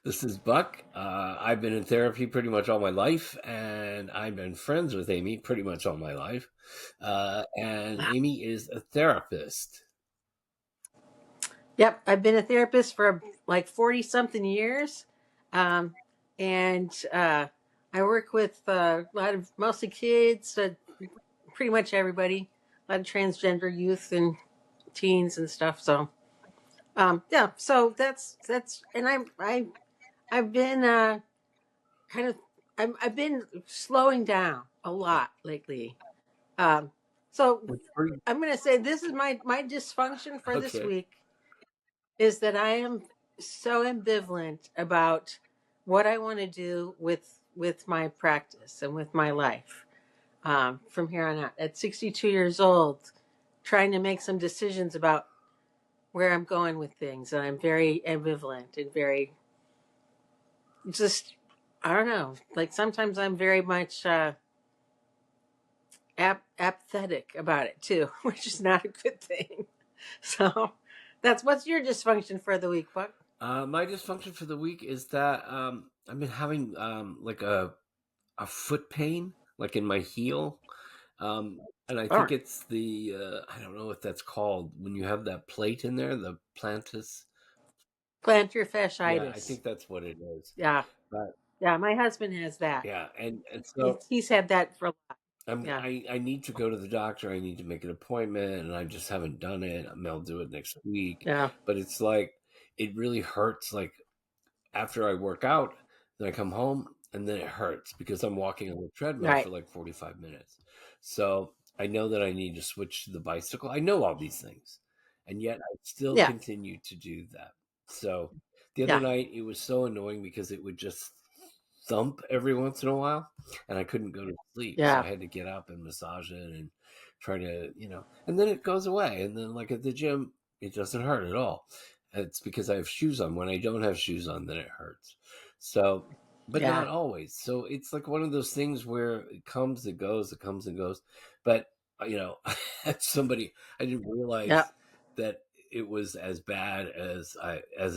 This is Buck. I've been in therapy pretty much all my life, and I've been friends with Amy pretty much all my life. And Amy is a therapist. Yep, I've been a therapist for like 40 something years. Um, and I work with a lot of mostly kids, pretty much everybody, a lot of transgender youth and teens and stuff. So, yeah, so that's, and I've been kind of, I've been slowing down a lot lately. Um, so Which brings- I'm going to say this is my dysfunction for this Okay. week is that I am so ambivalent about what I want to do with my practice and with my life from here on out. At 62 years old, trying to make some decisions about where I'm going with things, and I'm very ambivalent and very just I don't know. Like sometimes I'm very much apathetic about it too, which is not a good thing. So that's what's your dysfunction for the week, Buck? My dysfunction for the week is that I've been having like a foot pain, like in my heel. And I think Or it's the, I don't know what that's called when you have that plate in there, the plantar. plantar Yeah, I fasciitis. think that's what it is. Yeah. But Yeah. My husband has that. yeah, and so He's had that for a lot. I'm Yeah. I need to go to the doctor. I need to make an appointment, and I just haven't done it. I'll do it next week. Yeah. But it's like it really hurts. Like after I work out, then I come home, and then it hurts because I'm walking on the treadmill for Right. like 45 minutes. So I know that I need to switch to the bicycle. I know all these things, and yet I still Yeah. continue to do that. So the other Yeah. night it was so annoying because it would just thump every once in a while, and I couldn't go to sleep. So I Yeah. had to get up and massage it and try to, and then it goes away. And then, like at the gym, it doesn't hurt at all. It's because I have shoes on. When I don't have shoes on, then it hurts. So, but not Yeah. always. So it's like one of those things where it comes, it goes, it comes and goes. But, somebody, I didn't Yeah. realize that it was as bad as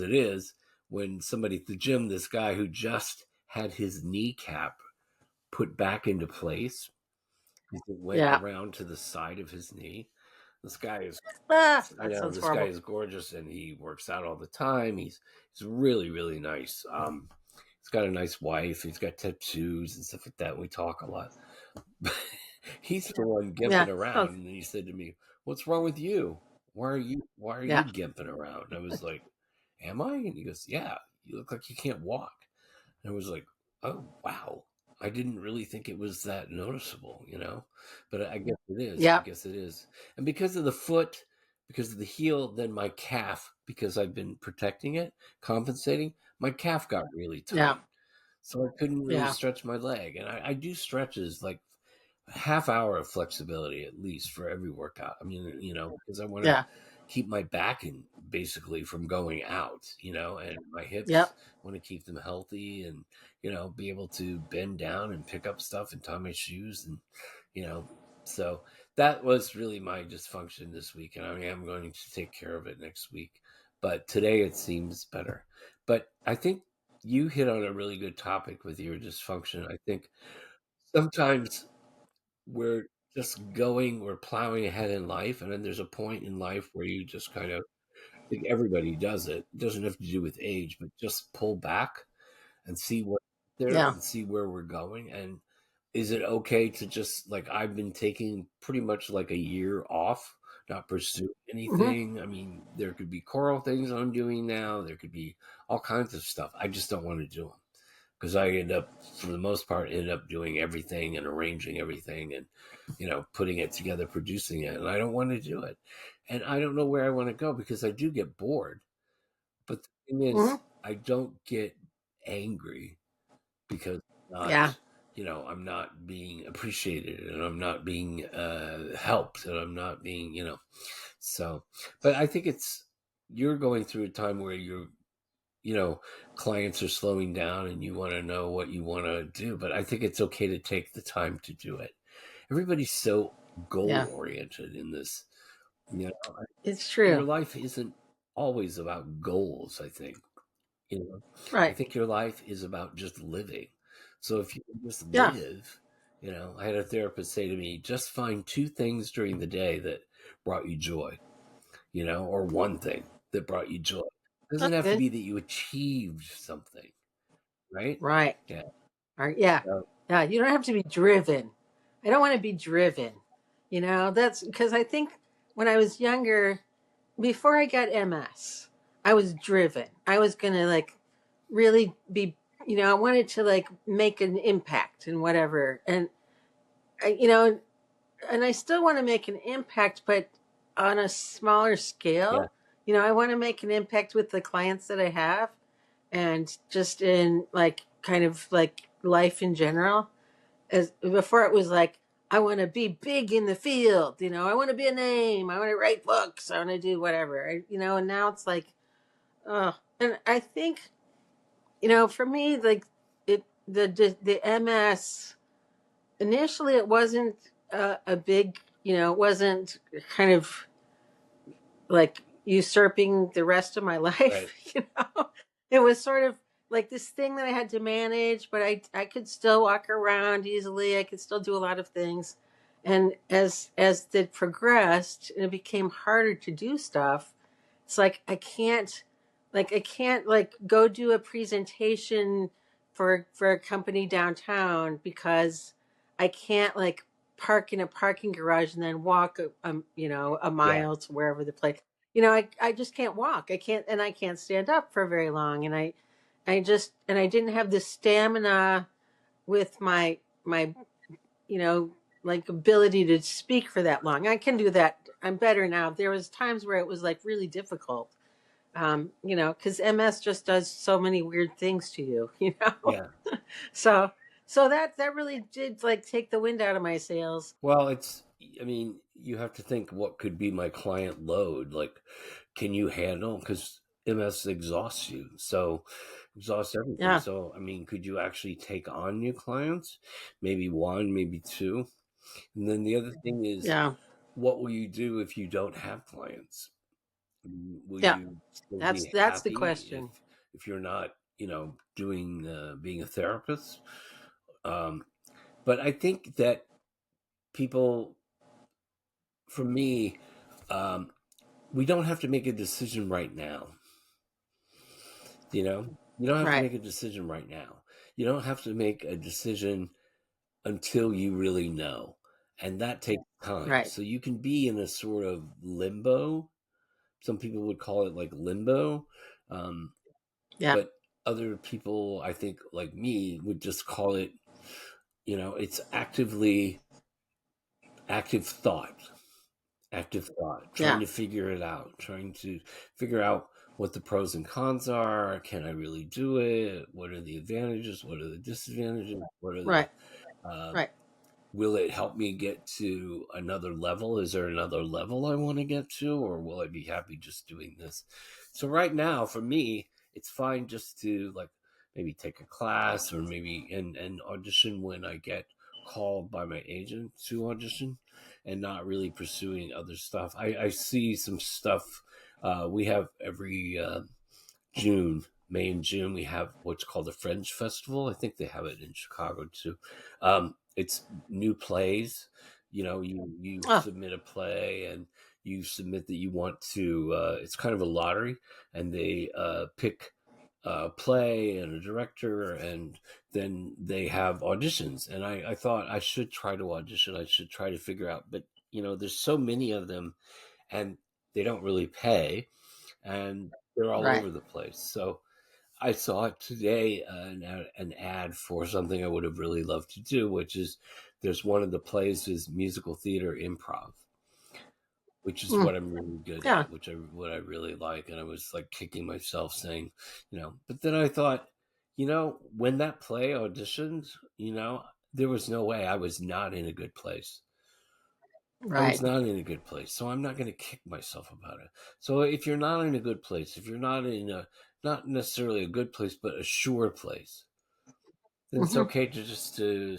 it is when somebody at the gym, this guy who just had his kneecap put back into place because it went Yeah. around to the side of his knee. This guy is, Ah, I that know, sounds this guy horrible. is gorgeous and he works out all the time. He's really, really nice. He's got a nice wife. He's got tattoos and stuff like that. We talk a lot. He's the one gimping Yeah. around, Oh, and he said to me, "What's wrong with you? Why are you yeah. gimping around?" And I was like, "Am I?" And he goes, "Yeah, you look like you can't walk." And I was like, "Oh wow, I didn't really think it was that noticeable. But I guess it is. I Yeah. guess it is. And because of the foot, because of the heel, then my calf, because I've been protecting it, compensating, my calf got really Yeah. tight, so I couldn't really Yeah. stretch my leg. And I do stretches like a half hour of flexibility at least for every workout. I mean, because I want to Yeah. keep my back in basically from going out, and my hips Yep. want to keep them healthy and, be able to bend down and pick up stuff and tie my shoes and, you know, so that was really my dysfunction this week. And I am going to take care of it next week. But today it seems better. But I think you hit on a really good topic with your dysfunction. I think sometimes we're we're plowing ahead in life, and then there's a point in life where you just kind of I think everybody does it. It doesn't have to do with age, but just pull back and see what's there Yeah. and see where we're going. And is it okay to just like I've been taking pretty much like a year off, not pursue Hmm. anything? I mean, there could be choral things I'm doing now. There could be all kinds of stuff. I just don't want to do them because I end up, for the most part, end up doing everything and arranging everything and putting it together, producing it, and I don't want to do it, and I don't know where I want to go because I do get bored. But the thing Hmm. is, I don't get angry because Yeah. I'm not being appreciated and I'm not being helped and I'm not being. So, but I think you're going through a time where you know, clients are slowing down and you want to know what you want to do. But I think it's okay to take the time to do it. Everybody's so goal Yeah. oriented in this. You know, It's your true. life isn't always about goals, I think. You know, I Right. think your life is about just living. So if you just Yeah. live, I had a therapist say to me, just find two things during the day that brought you joy, or one thing that brought you joy. It doesn't That's have to good. be that you achieved something, right? Right. Yeah. Or, yeah. So, Yeah. You don't have to be driven. I don't want to be driven. That's because I think when I was younger, before I got MS, I was driven. I was going to like really be, I wanted to like make an impact and whatever. And, I- you know, and I still want to make an impact, but on a smaller yeah, scale. I want to make an impact with the clients that I have and just in like kind of like life in general. As before, it was like I want to be big in the field. I want to be a name. I want to write books. I want to do whatever. And now it's like, oh, and I think for me, like the MS initially, it wasn't a big, it wasn't kind of like usurping the rest of my right. life. It was sort of like this thing that I had to manage, but I could still walk around easily. I could still do a lot of things. And as it progressed and it became harder to do stuff, it's like I can't like go do a presentation for a company downtown because I can't like park in a parking garage and then walk a Yeah. mile to wherever the place. I just can't walk. I can't stand up for very long. And I didn't have the stamina with my you know like ability to speak for that long. I can do that. I'm better now. There was times where it was like really difficult. Because MS just does so many weird things to you. Yeah. So that really did like take the wind out of my sails. Well, I mean, you have to think what could be my client load. Like, can you handle? Because MS exhausts you. So, exhausts everything. Yeah. So, I mean, could you actually take on new clients? Maybe one, maybe two. And then the other thing is, Yeah. what will you do if you don't have clients? Will Yeah. you still That's be that's the happy if question. you're not, doing being a therapist? Um, but I think that people, for me, um, we don't have to make a decision right now. You don't have to Right. make a decision right now. You don't have to make a decision until you really know, and that takes time. Right. So you can be in a sort of limbo. Some people would call it like limbo, um, Yeah. but other people, I think, like me, would just call it. It's active thought, trying Yeah. to figure it out, trying to figure out what the pros and cons are. Can I really do it? What are the advantages? What are the disadvantages? What are the Right. uh, Right. will it help me get to another level? Is there another level I want to get to, or will I be happy just doing this? So right now, for me, it's fine just to like maybe take a class or maybe and audition when I get called by my agent to audition, and not really pursuing other stuff. I see some stuff. We have every June, May and June, we have what's called the Fringe Festival. I think they have it in Chicago too. It's new plays. You Oh. submit a play and you submit that you want to. It's kind of a lottery, and they pick a play and a director, and then they have auditions. And I thought I should try to audition. I should try to figure out, but there's so many of them, and they don't really pay, and they're all Right. over the place. So I saw today an ad for something I would have really loved to do, which is there's one of the plays is musical theater improv, which is Mm. what I'm really good Yeah. at, which what I really like. And I was like kicking myself saying, but then I thought, when that play auditioned, there was no way I was not in a good place. I was Right. not in a good place, so I'm not going to kick myself about it. So if you're not in a good place, if you're not in not necessarily a good place, but a sure place, then it's Hmm. okay to just to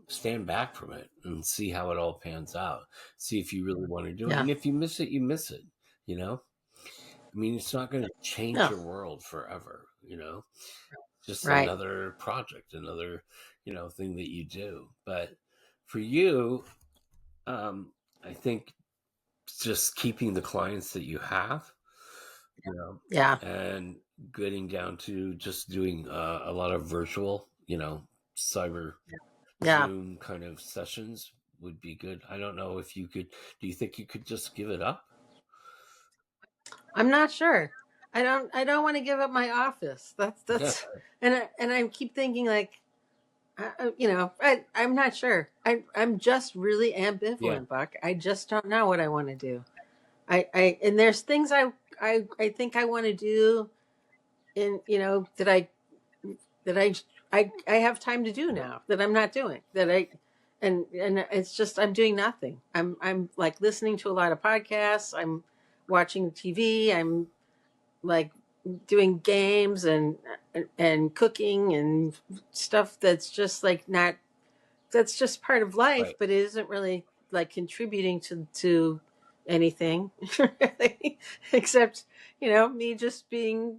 stand back from it and see how it all pans out. See if you really want to do it, Yeah. and if you miss it, you miss it. You know. I mean, it's not going to change No. your world forever, just Right. another project, another, thing that you do. But for you, I think just keeping the clients that you have, you know, Yeah. and getting down to just doing a lot of virtual, cyber Yeah. Zoom kind of sessions would be good. I don't know if you could. Do you think you could just give it up? I'm not sure. I don't want to give up my office. And I keep thinking like, I'm not sure. I'm just really Yeah, ambivalent, Buck. I just don't know what I want to do. And there's things I think I want to do in, that I have time to do yeah, now that I'm not doing and it's just I'm doing nothing. I'm like listening to a lot of podcasts. I'm watching TV. I'm like doing games and cooking and stuff that's just like not that's just part of life, right. but it isn't really like contributing to anything really, except me just being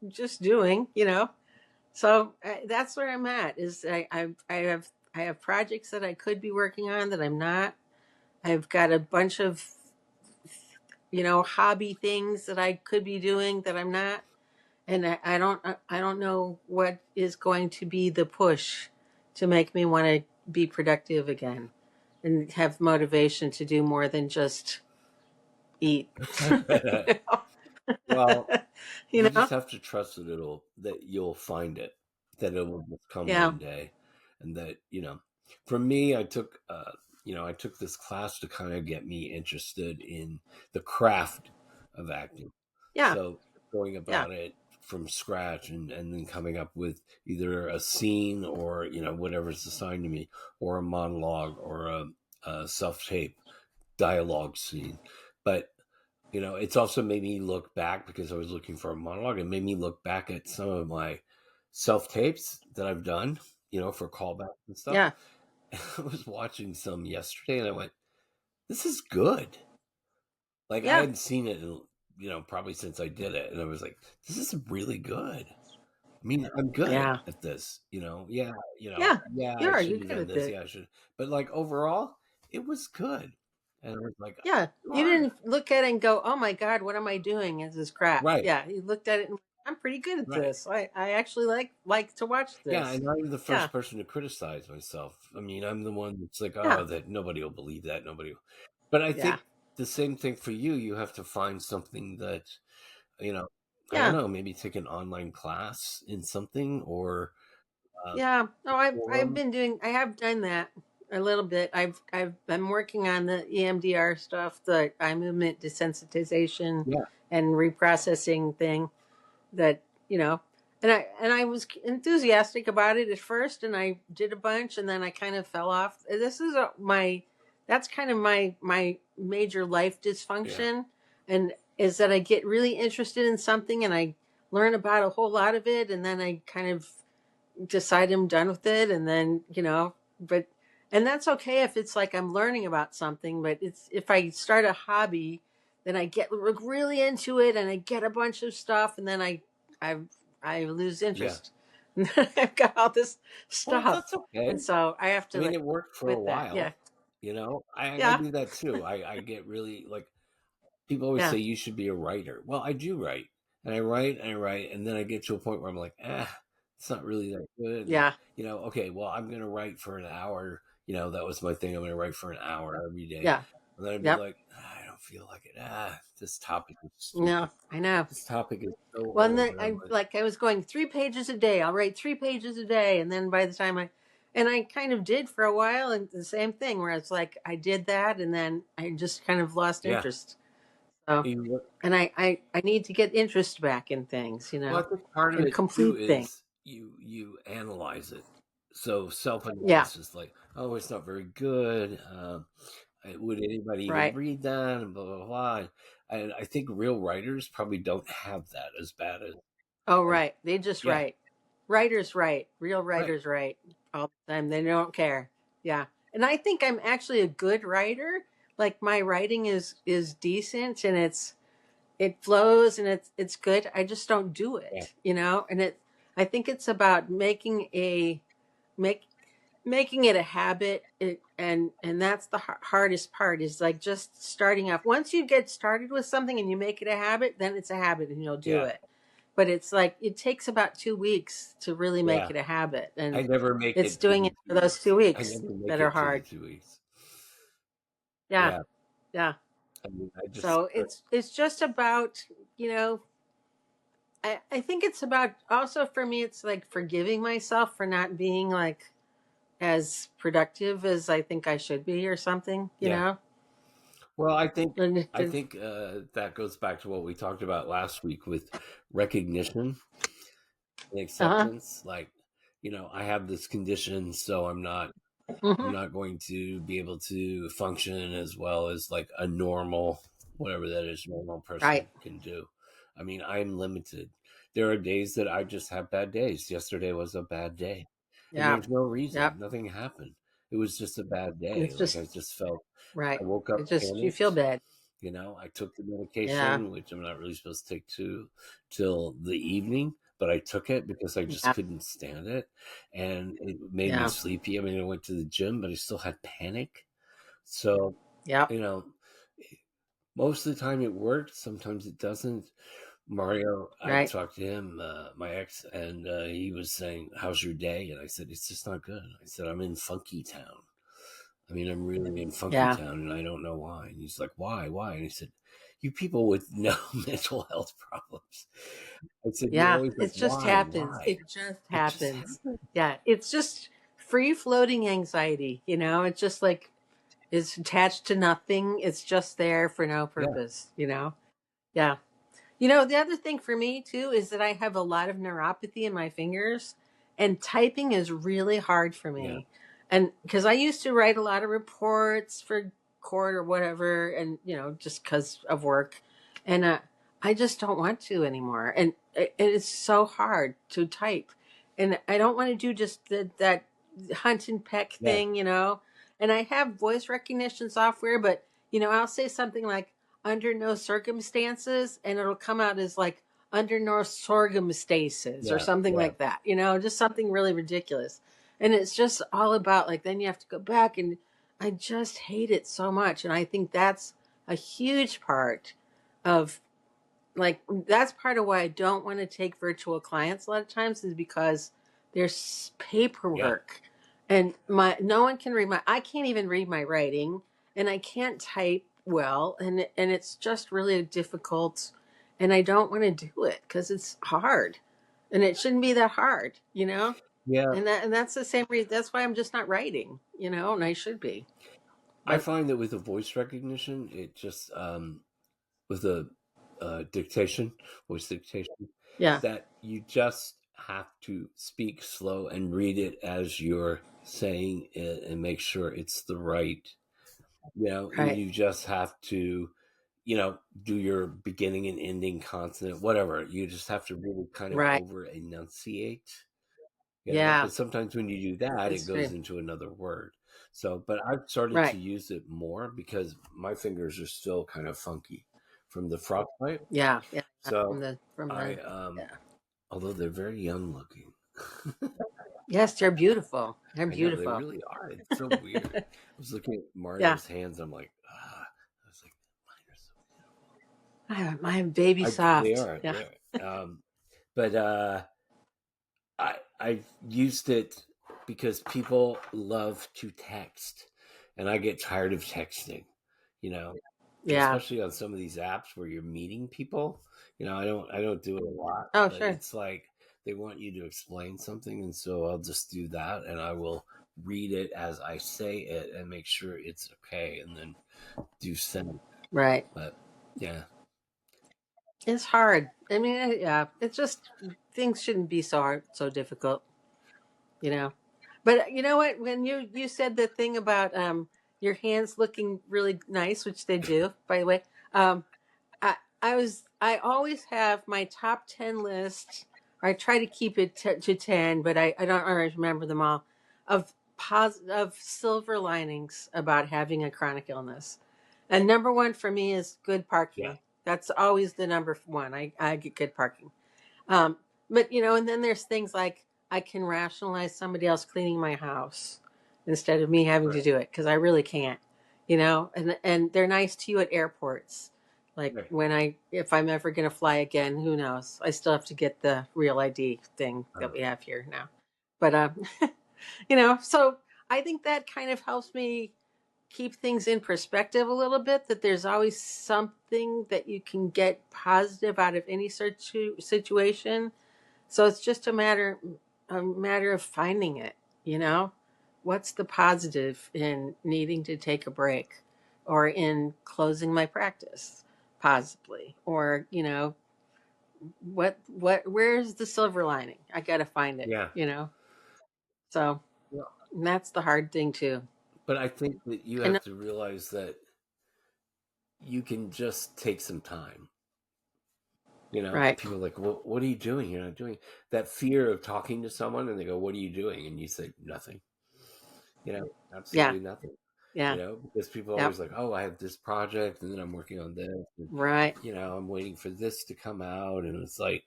just doing. So that's where I'm at. Is I have projects that I could be working on that I'm not. I've got a bunch of hobby things that I could be doing that I'm not, and I don't know what is going to be the push to make me want to be productive again and have motivation to do more than just eat. you Well, know? you you just know? have to trust that you'll find it, that it will just come Yeah. one day, and that For me, I took this class to kind of get me interested in the craft of acting. Yeah. So going Yeah. about it from scratch and then coming up with either a scene or whatever's assigned to me, or a monologue or a self tape dialogue scene, but it's also made me look back because I was looking for a monologue. It made me look back at some of my self tapes that I've done, for callbacks and stuff. Yeah. And I was watching some yesterday and I went, this is good. Like I Yeah. hadn't seen it in, probably since I did it. And I was like, this is really good. I mean, I'm good Yeah. at this, yeah, Yeah. yeah, I You're should have good done at this. that. Yeah, I should. But like overall, it was good. And I was like, Yeah. you You are. didn't look at it and go, "Oh my God, what am I doing? This is crap." Right, Yeah. You looked at it and I'm pretty good at right. this. I actually like to watch Yeah, this. and I'm the Yeah. first person to criticize myself. I mean, I'm the one that's like, Yeah. oh, that nobody will believe that. Nobody will. But I Yeah. think the same thing for you. You have to find something that, you know, I don't Yeah. know, maybe take an online class in something or uh, Yeah. No, I've forum. been doing. I have done that a little bit. I'm working on the EMDR stuff, the eye movement desensitization Yeah, and reprocessing thing. That you know, and I was enthusiastic about it at first, and I did a bunch, and then I kind of fell off. This is my that's kind of my major life yeah, dysfunction, and is that I get really interested in something and I learn about a whole lot of it, and then I kind of decide I'm done with it, and then but and that's okay if it's like I'm learning about something, but it's if I start a hobby, then I get really into it and I get a bunch of stuff, and then I I lose yeah. interest. I've got all this Well, stuff, that's okay. and so I have I to mean, like it worked for a quit that. Yeah, while. I yeah, do that too. I get really like people always yeah, say you should be a writer. Well, I do write, and I write and I write, and then I get to a point where I'm like, it's not really that good. And, yeah, okay, well, I'm gonna write for an hour. That was my thing. I'm gonna write for an hour every day, yeah, and then I'd be yep. like, I don't feel like it. This topic is No, stupid. I know. This topic is so Well, and old, then and I'm I like, like I was going 3 pages a day. I'll write 3 pages a day, and then by the time I kind of did for a while, and the same thing where it's like I did that, and then I just kind of lost yeah. interest. So, You- and I need to get interest back in things, Well, I think part of and it too complete things. is you analyze it. So self Yeah, analysis, like, oh, it's not very good. Would anybody even right. read that? And blah blah blah. And I think real writers probably don't have that as bad Oh, as right. They just yeah, write. Writers write. Real right, writers write all the time. They don't care. Yeah, and I think I'm actually a good writer. Like my writing is decent, and it flows and it's good. I just don't do Yeah, it, and I think it's about make making it a habit, and that's the hardest part, is like just starting off. Once you get started with something and you make it a habit, then it's a habit and you'll do yeah, it. But it's like it takes about 2 weeks to really make yeah. it a habit, I and never make it's it to doing the it for two those weeks. two I weeks never that make are it to the hard. 2 weeks. Yeah, Yeah, yeah. I mean, I just So it's just about, you know I think it's about, also for me, it's like forgiving myself for not being like as productive as I think I should be, or something, yeah. Well, And I think that goes back to what we talked about last week with recognition and uh-huh. acceptance. Like, I have this condition, so I'm Hmm. not going to be able to function as well as like a normal, whatever that is, normal person Right. can do. I mean, I'm limited. There are days that I just have bad days. Yesterday was a bad day, and Yeah. there's no reason. Yep. Nothing happened. It was just a bad day. It's Like just I just felt, right. I woke up It just, you feel panicked. bad. I took the Yeah. medication, which I'm not really supposed to take till the evening, but I took it because I just Yeah. couldn't stand it, and it made me Yeah. sleepy. I mean, I went to the gym, but I still had panic. So, Yep. you know, most of the time it worked. Sometimes it doesn't. Mario, I Right. talked to him, my ex, and he was saying, "How's your day?" And I said, "It's just not good." I said, "I'm in Funky Town. I mean, I'm really in Funky Yeah. Town, and I don't know why." And he's like, "Why? Why?" And he said, "You people with no mental health problems." I said, "You're Yeah. always like, It just why? happens. Why?" It just It just happens. happened. Yeah. It's just free floating anxiety. It's just like it's attached to nothing. It's just there for no Yeah, purpose. Yeah. The other thing for me too is that I have a lot of neuropathy in my fingers, and typing is really hard for yeah, me. And because I used to write a lot of reports for court or whatever, and just because of work, and I just don't want to anymore. And it's so hard to type, and I don't want to do just that hunt and peck yeah, thing. And I have voice recognition software, but I'll say something like under no circumstances, and it'll come out as like under no sorghum stasis or yeah, something yeah. like that, just something really ridiculous. And it's just all about like, then you have to go back, and I just hate it so much. And I think that's a huge part of, like, that's part of why I don't want to take virtual clients a lot of times, is because there's Yeah. paperwork, and my no one can read I can't even read my writing, and I can't type well, and it's just really difficult, and I don't want to do it because it's hard, and it shouldn't be that hard. Yeah, And that's the same reason, that's why I'm just not writing, and I should be. I But find that with the voice recognition, it just with the dictation, voice dictation, yeah. that you just have to speak slow and read it as you're saying it and make sure it's the right. Right. You just have to, do your beginning and ending consonant, whatever. You just have to really kind of Right. over enunciate. Yeah. Because sometimes when you do that, it It's goes true. into another word. So, but I've started to Right. use it more because my fingers are still kind of funky from the frostbite. Yeah. Yeah. from So the from I, the yeah. although they're very young looking, Yes, they're beautiful. They're I know they beautiful. really are. It's so weird. I was looking at Yeah. Mario's hands. I'm like, ah. I was like, My baby mine are so. They soft. are. Yeah. They are. But I've used it because people love to text, and I get tired of texting. You know, Yeah. especially on some of these apps where you're meeting people. I don't do it a lot, Oh, but sure. it's like they want you to explain something, and so I'll just do that, and I will read it as I say it and make sure it's okay, and then do send. Right. But yeah, It's hard. I mean, yeah. It's just, things shouldn't be so hard, so difficult. You know. But you know what? When you said the thing about your hands looking really nice, which they do, by the way. Um, I always have my top 10 list, or I try to keep it to 10, but I don't always remember them all, of silver linings about having a chronic illness. And number one for me is good yeah, parking. That's always the number one. I get good parking. Um, but and then there's things like I can rationalize somebody else cleaning my house instead of me having to Right. do it because I really can't. And they're nice to you at airports. Like Right. if I'm ever gonna fly again, who knows? I still have to get the real ID thing that Uh, we have here now. But so I think that kind of helps me keep things in perspective a little bit, that there's always something that you can get positive out of any situation. So it's just a matter of finding it, you know? What's the positive in needing to take a break or in closing my practice possibly, or where's the silver lining? I got to find yeah. it. So Well, and that's the hard thing too. but I think that you And have to realize that you can just take some time. right. People are like, well, what are you doing? You're not doing that fear of talking to someone, and they go, what are you doing? And you say, nothing. Yeah. Absolutely nothing. Yeah. Because people are Yep. always like, oh, I have this project, and then I'm working on this, and Right. I'm waiting for this to come out, and it's like,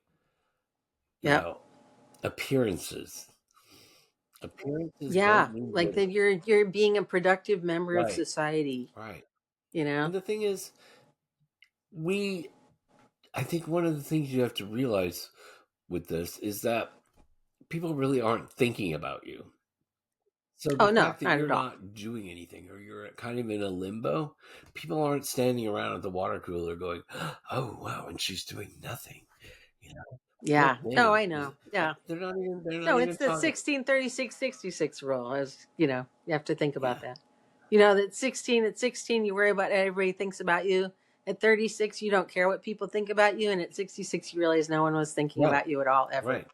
you Yep. know, appearances. Appearances Yeah. don't mean Like that. that you're being a productive member of Right, society, right. you know? And the thing is, we, I think one of the things you have to realize with this is that people really aren't thinking about you. So the Oh no, fact that not you're at all. not doing anything or you're kind of in a limbo, people aren't standing around at the water cooler going, "Oh wow," and she's doing nothing. You know, poor Yeah. No, thing. I know. Yeah. They're not No, it's even the talking. 16-36-66 rule. As you have to think Yeah, about that. That at 16 you worry about everybody thinks about you. At 36 you don't care what people think about you, and at 66 you realize no one was thinking right, about you at all ever. right.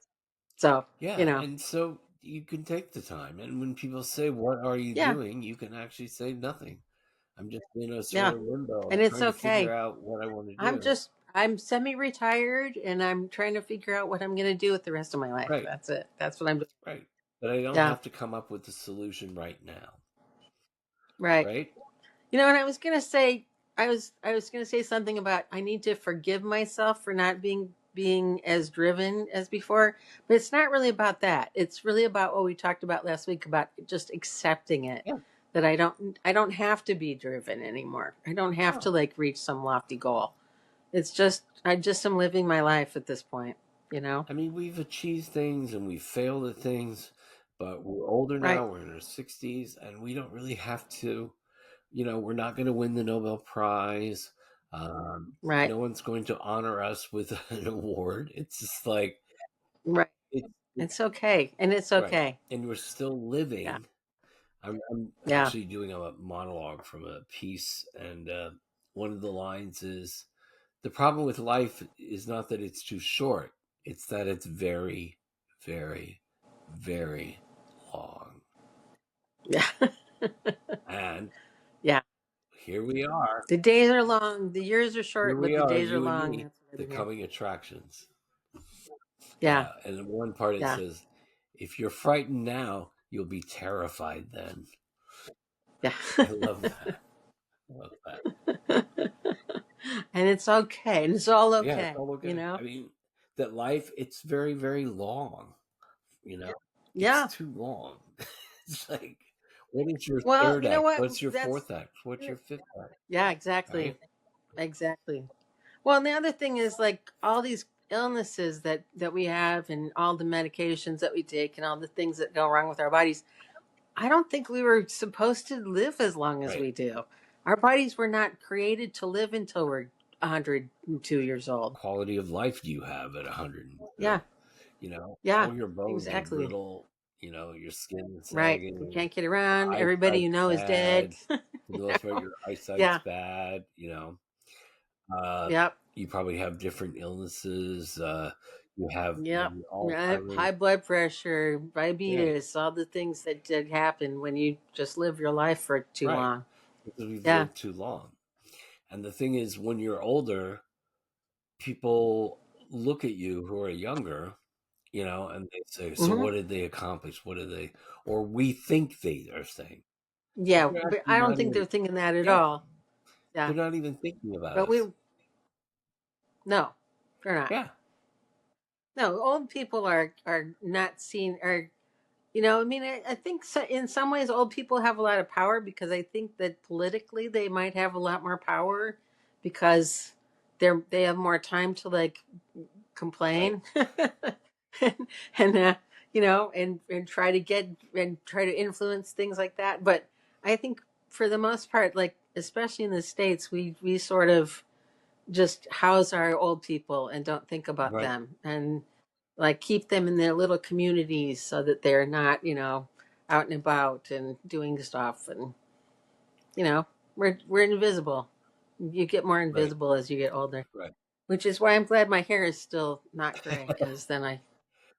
So, Yeah, and so you can take the time, and when people say, "What are you yeah. doing?" you can actually say nothing. I'm just in a Yeah. sort of limbo. And I'm it's trying to figure okay. out what I want to I'm do. just I'm semi-retired and I'm trying to figure out what I'm going to do with the rest of my life. Right, That's it. That's what I'm doing. right. But I don't Yeah. have to come up with the solution right now. Right. Right? And I was going to say something about I need to forgive myself for not being as driven as before, but it's not really about that. It's really about what we talked about last week about just accepting it, Yeah. that I don't have to be driven anymore. I don't have to No. like reach some lofty goal. It's just I just am living my life at this point, you know? I mean, we've achieved things and we've failed at things, but we're older Right. now. We're in our 60s, and we don't really have to. We're not going to win the Nobel Prize. Right. No one's going to honor us with an award. It's just like Right. it's It's okay. And it's right, okay. and we're still Yeah. living. I'm Yeah. actually doing a monologue from a piece, and one of the lines is, the problem with life is not that it's too short, it's that it's very, very, very long. Yeah. And Yeah. here we are. The days are long, the years are Here short, but we the are, days are you and long. me, That's what the I've been hearing. coming attractions. Yeah. And in one part it Yeah. says, if you're frightened now, you'll be terrified then. Yeah. I love that. I love that. And it's okay. And it's all Yeah, it's okay, all you okay. know? I mean, that life, it's very, very long. You know, it's Yeah. too long. It's like, what is your Well, third you know act? what? What's your That's fourth act? What's your fifth act? Yeah, exactly. Right? Exactly. Well, and the other thing is like all these illnesses that we have and all the medications that we take and all the things that go wrong with our bodies. I don't think we were supposed to live as long as Right. we do. Our bodies were not created to live until we're 102 years old. Quality of life do you have at 102? Yeah. Yeah. All your bones are Exactly. brittle. Your skin is Right. You sagging. can't get Your around. Everybody eyesight's you know is dead. bad. For the most part, your eyesight's Yeah. bad. Uh, Yep. you probably have different illnesses. You have Yep. maybe Right. Alzheimer's. High blood pressure, Yeah, diabetes, all the things that did happen when you just live your life for too right. long. Because we've Yeah. lived too long. And the thing is, when you're older, people look at you who are younger, and they say, so Hmm. what did they accomplish? What did they, or we think they are saying, but Yeah. they're But actually I don't not think they're even, thinking that at yeah, all. they're Yeah. not even thinking about But we us. No, they're not. Yeah, No, old people are not seen. Are you know? I mean, I think so, in some ways, old people have a lot of power because I think that politically they might have a lot more power because they have more time to like right, complain and, and you know and try to get and try to influence things like that. But I think for the most part, like especially in the States, we sort of just house our old people and don't think about right, them and like keep them in their little communities so that they're not, you know, out and about and doing stuff. And you know, we're invisible. You get more right, invisible as you get older, right. which is why I'm glad my hair is still not gray because then I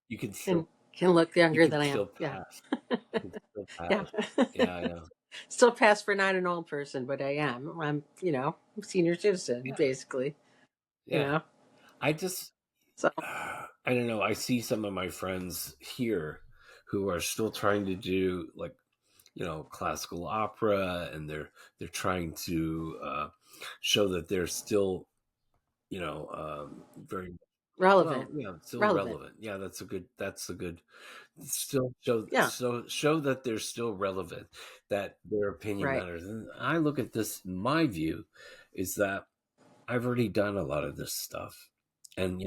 You can can still can look you younger can than I am. still Yeah. pass. You can still Yeah. pass. Yeah, I know. Still pass for not an old person, but I am. I'm, you know, a senior citizen, Yeah, basically. You yeah. know. I just So I don't know. I see some of my friends here who are still trying to do like classical opera, and they're trying to show that they're still very well, relevant. still Relevant. relevant. Yeah, that's a good still Yeah. show that they're still relevant, that their opinion Right. matters. And I look at this, my view is that I've already done a lot of this stuff. And,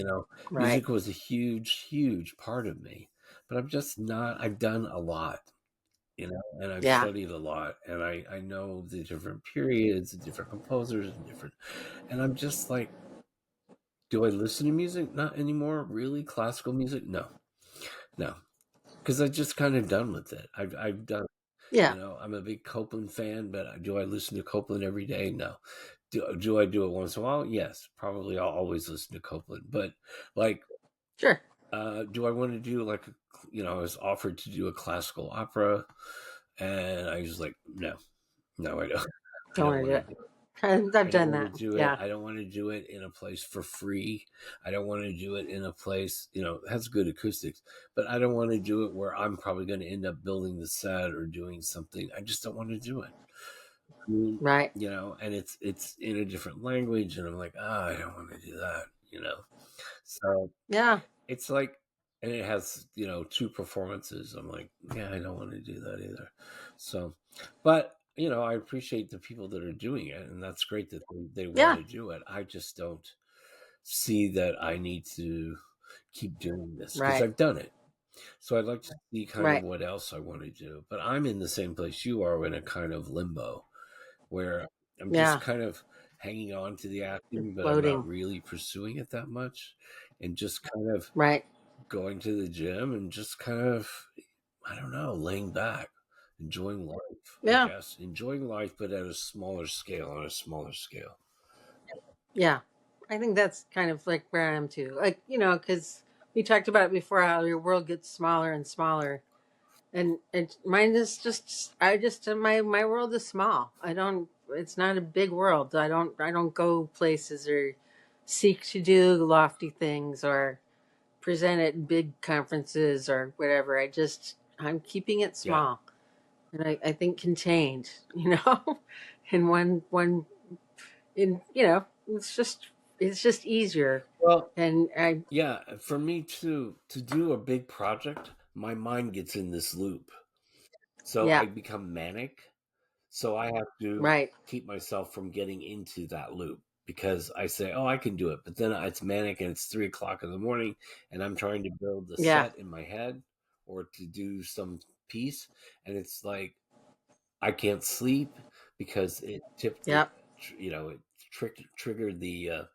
Right. music was a huge, huge part of me. But I'm just not, I've done a lot, and I've Yeah. studied a lot. And I know the different periods, the different composers, and I'm just like, do I listen to music? Not anymore. Really? Classical music? No, no. Because I just kind of done with it. I've done, Yeah. I'm a big Copeland fan, but do I listen to Copeland every day? No. Do I do it once in a while? Yes, probably. I'll always listen to Copeland, but like, Sure. do I want to do like I was offered to do a classical opera, and I was like, no, no, I don't. I Don't don't want to do want to it. do it. I've I don't done want to that. do it. Yeah. I don't want to do it in a place for free. I don't want to do it in a place, it has good acoustics, but I don't want to do it where I'm probably going to end up building the set or doing something. I just don't want to do it. I mean, Right. and it's in a different language, and I'm like, I don't want to do that. So Yeah. it's like, and it has, two performances. I'm like, yeah, I don't want to do that either. So, but I appreciate the people that are doing it, and that's great that they want Yeah. to do it. I just don't see that I need to keep doing this because Right. I've done it. So I'd like to see kind of Right. what else I want to do. But I'm in the same place you are, in a kind of limbo where I'm just Yeah. kind of hanging on to the You're acting, but I'm not floating. really pursuing it that much, and just kind of Right. going to the gym and just kind of, I don't know, laying back, enjoying life, I Yeah. guess. Enjoying life, but at a smaller scale, on a smaller scale. Yeah. I think that's kind of like where I am too. Like, you know, because we talked about it before how your world gets smaller and smaller. And mine is just I just my world is small. I don't it's not a big world. I don't go places or seek to do lofty things or present at big conferences or whatever. I'm keeping it Yeah. small and I think contained, you know, in one in you know it's just easier Well, and I yeah, for me to do a big project, my mind gets in this loop. So yeah I become manic. So I have to right keep myself from getting into that loop, because I say, "Oh, I can do it," but then it's manic and it's 3 o'clock in the morning, and I'm trying to build the yeah set in my head or to do some piece, and it's like I can't sleep because yep it triggered the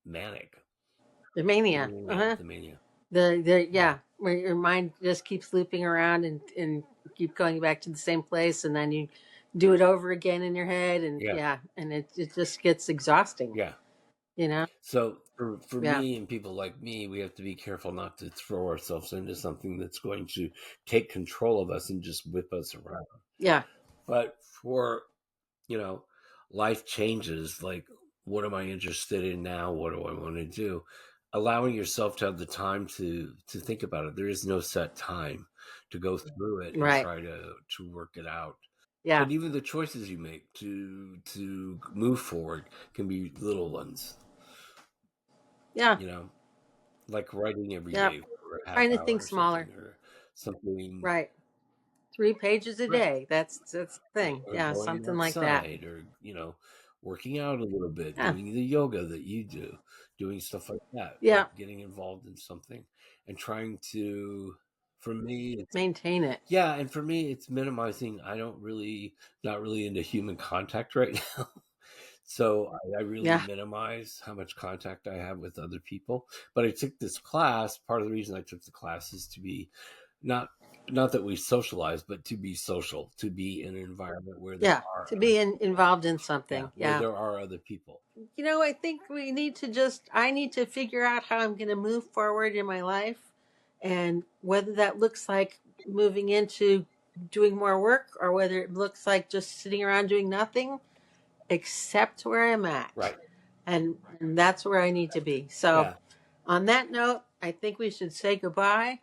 manic. the mania Yeah, the mania. the Yeah, yeah where your mind just keeps looping around and keep going back to the same place and then you do it over again in your head and yeah, yeah and it just gets exhausting yeah. you know So for yeah me and people like me, we have to be careful not to throw ourselves into something that's going to take control of us and just whip us around. yeah But for, you know, life changes, like, what am I interested in now? What do I want to do? Allowing yourself to have the time to think about it. There is no set time to go through it and right try to work it out. Yeah. But even the choices you make to move forward can be little ones, Yeah. you know, like writing every Yeah. day for a half Trying to hour think or smaller. something, or something. Right. 3 pages a Right. day. That's the Right. thing. Or Yeah. going Something like that. outside, or working out a little bit, Yeah. doing the yoga that you do, doing stuff like that, Yeah. like getting involved in something and trying to. For me, it's Maintain it. yeah, and for me, it's minimizing. I don't really, not really into human contact right now. So I really Yeah. minimize how much contact I have with other people. But I took this class. Part of the reason I took the class is to be not not that we socialize, but to be social, to be in an environment where there Yeah. are To be involved in yeah, something. where Yeah. there are other people. I think I need to figure out how I'm going to move forward in my life, and whether that looks like moving into doing more work, or whether it looks like just sitting around doing nothing except where I'm at. Right. And that's where I need to be. So, Yeah. on that note, I think we should say goodbye,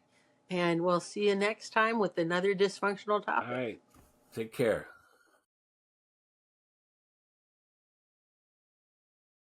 and we'll see you next time with another dysfunctional All topic. right. Take care.